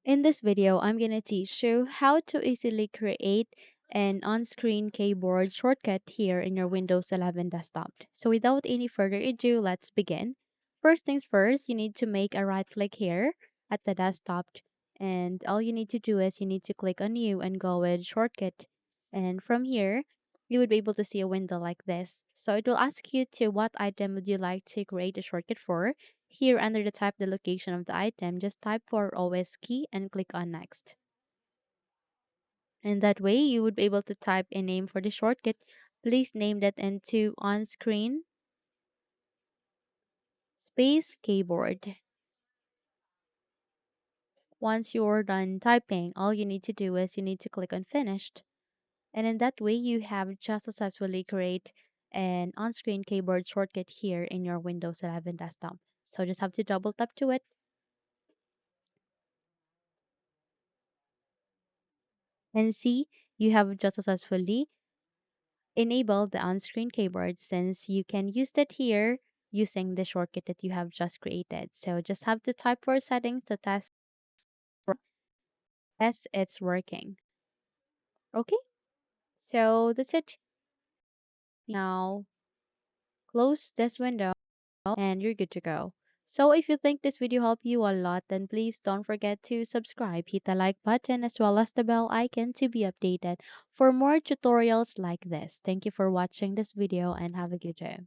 In this video, I'm going to teach you how to easily create an on-screen keyboard shortcut here in your Windows 11 desktop. So without any further ado, let's begin. First things first, you need to make a right click here at the desktop, and all you need to do is you need to click on new and go with shortcut. And from here, you would be able to see a window like this. So it will ask you to what item would you like to create a shortcut for. Here under the type the location of the item, just type for OS key and click on next. And that way you would be able to type a name for the shortcut. Please name that into on screen space keyboard. Once you're done typing, all you need to do is you need to click on finished. And in that way you have just successfully create an on-screen keyboard shortcut here in your Windows 11 desktop. So just have to double tap to it and see you have just successfully enable the on-screen keyboard since you can use that here using the shortcut that you have just created. So just have to type for settings to test as it's working. Okay, so that's it. Now close this window and you're good to go. So if you think this video helped you a lot, then please don't forget to subscribe, hit the like button as well as the bell icon to be updated for more tutorials like this. Thank you for watching this video and have a good day.